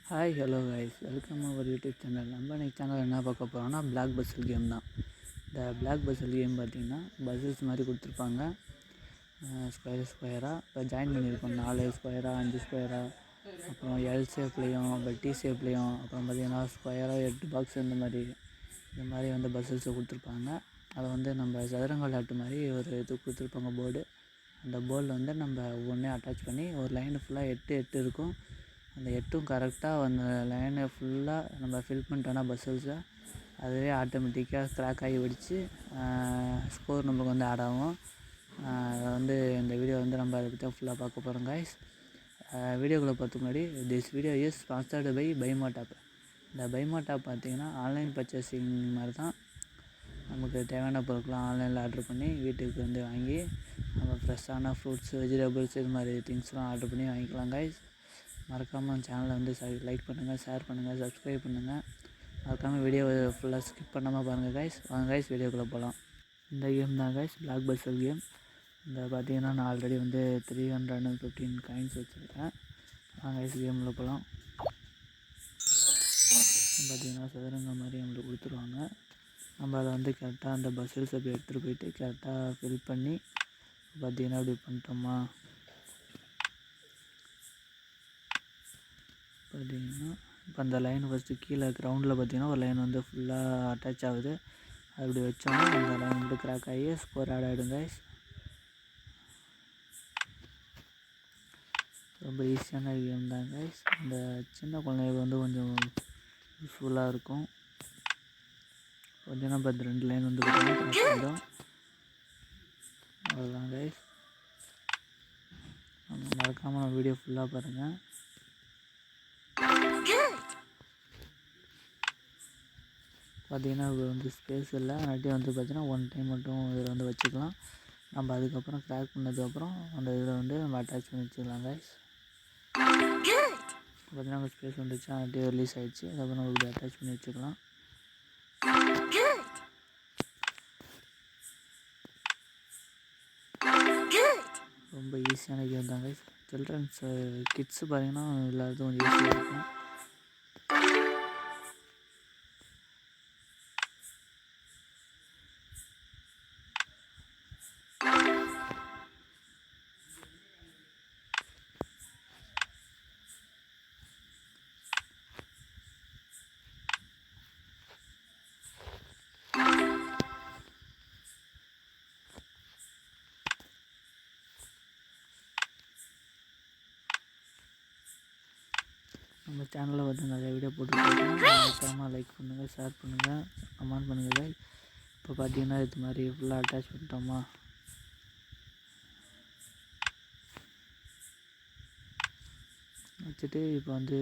Hi hello guys, welcome our YouTube channel. நம்ம இன்னைக்கு channel என்ன பார்க்க போகிறோம்னா பிளாக் பஸ்ஸில் கேம் தான். இந்த பிளாக் பஸ்ஸில் கேம் பார்த்திங்கன்னா பஸ்ஸஸ் மாதிரி கொடுத்துருப்பாங்க ஸ்கொயராக. இப்போ ஜாயின் பண்ணியிருக்கோம் 4 ஸ்கொயராக 5 ஸ்கொயராக, அப்புறம் எல் ஷேப்லேயும் அப்புறம் டி ஷேப்லேயும், அப்புறம் பார்த்திங்கன்னா ஸ்கொயராக 8 பாக்ஸ் இந்த மாதிரி வந்து பஸ்ஸஸை கொடுத்துருப்பாங்க. அதை வந்து நம்ம சதுரங்க விளையாட்டு மாதிரி ஒரு இது கொடுத்துருப்பாங்க போர்டு. அந்த போர்டில் வந்து நம்ம ஒவ்வொன்றே அட்டாச் பண்ணி ஒரு லைனு ஃபுல்லாக 8 இருக்கும். அந்த 8ம் கரெக்டாக அந்த லைனை ஃபுல்லாக நம்ம ஃபில் பண்ணிட்டோன்னா பஸ்ஸஸை அதுவே ஆட்டோமேட்டிக்காக கிராக் ஆகி வெடித்து ஸ்கோர் நம்மளுக்கு வந்து ஆட் ஆகும். அதை வந்து இந்த வீடியோ வந்து நம்ம அதை பற்றி ஃபுல்லாக பார்க்க போகிறோம் கைஸ். வீடியோக்குள்ளே பார்த்துக்கு முன்னாடி this video is sponsored by BuyMart app. இந்த பைமார்ட் ஆப் பார்த்திங்கன்னா ஆன்லைன் பர்ச்சேசிங் மாதிரி தான். நமக்கு தேவையான பொருட்கள்லாம் ஆன்லைனில் ஆர்டர் பண்ணி வீட்டுக்கு வந்து வாங்கி நம்ம ஃப்ரெஷ்ஷான ஃப்ரூட்ஸ், வெஜிடபிள்ஸ் இது மாதிரி திங்ஸ்லாம் ஆர்டர் பண்ணி வாங்கிக்கலாம் கைஸ். மறக்காமல் சேனலை வந்து லைக் பண்ணுங்கள், ஷேர் பண்ணுங்கள், சப்ஸ்கிரைப் பண்ணுங்கள். மறக்காமல் வீடியோவை ஃபுல்லாக ஸ்கிப் பண்ணாமல் பாருங்கள் கைஸ். வாங்க கைஸ் வீடியோக்குள்ளே போகலாம். இந்த கேம் தான் கைஸ் பிளாக் பஸ்ஸில் கேம். இந்த பார்த்திங்கன்னா நான் ஆல்ரெடி வந்து 315 காயின்ஸ் வச்சுருக்கேன். வாங்க கைஸ் கேமில் போகலாம். பார்த்திங்கன்னா சதுரங்க மாதிரி நம்மளுக்கு கொடுத்துருவாங்க. நம்ம அதை வந்து கரெக்டாக அந்த பஸ்ஸில்ஸ் அப்படி எடுத்துகிட்டு போயிட்டு கரெக்டாக ஃபில் பண்ணி பார்த்திங்கன்னா அப்படி பண்ணிட்டோமா பார்த்திங்கன்னா இப்போ அந்த லைன் ஃபஸ்ட்டு கீழே கிரவுண்டில் பார்த்திங்கன்னா ஒரு லைன் வந்து ஃபுல்லாக அட்டாச் ஆகுது. அப்படி வச்சோம்னா அந்த லைன் வந்து கிராக் ஆகி ஸ்கோர் ஆட் ஆகிடும் கைஸ். ரொம்ப ஈஸியான கேம் தான் கைஸ். இந்த சின்ன குழந்தைகளுக்கு வந்து கொஞ்சம் யூஸ்ஃபுல்லாக இருக்கும். கொஞ்சம் நம்ம இந்த 2 லைன் வந்து கிராக் ஆகிடும். அவ்வளோதான் கைஸ். மறக்காமல் வீடியோ ஃபுல்லாக பாருங்கள். பார்த்திங்கன்னா இது வந்து ஸ்பேஸ் இல்லை, அதனாட்டி வந்து பார்த்திங்கன்னா 1 டைம் மட்டும் இதில் வந்து வச்சுக்கலாம். நம்ம அதுக்கப்புறம் கிராக் பண்ணதுக்கப்புறம் அந்த இதில் வந்து நம்ம அட்டாச் பண்ணி வச்சுக்கலாம் கைஸ். பார்த்திங்கன்னா அங்கே ஸ்பேஸ் வந்துச்சு, அதனாட்டி ரிலீஸ் ஆகிடுச்சு. அதுக்கப்புறம் நம்ம இப்படி அட்டாச் பண்ணி வச்சுக்கலாம். ரொம்ப ஈஸியான கேம் தான் கைஸ். சில்ட்ரன்ஸ் கிட்ஸு பார்த்திங்கன்னா எல்லாத்துக்கும் கொஞ்சம் ஈஸியாக இருக்கும். நம்ம சேனலில் வந்து நிறைய வீடியோ போட்டுருக்கோம். மறக்காமல் லைக் பண்ணுங்கள், ஷேர் பண்ணுங்கள், கமெண்ட் பண்ணுங்கள். இப்போ பார்த்தீங்கன்னா இது மாதிரி ஃபுல்லாக அட்டாச் பண்ணிட்டோமா, வச்சுட்டு இப்போ வந்து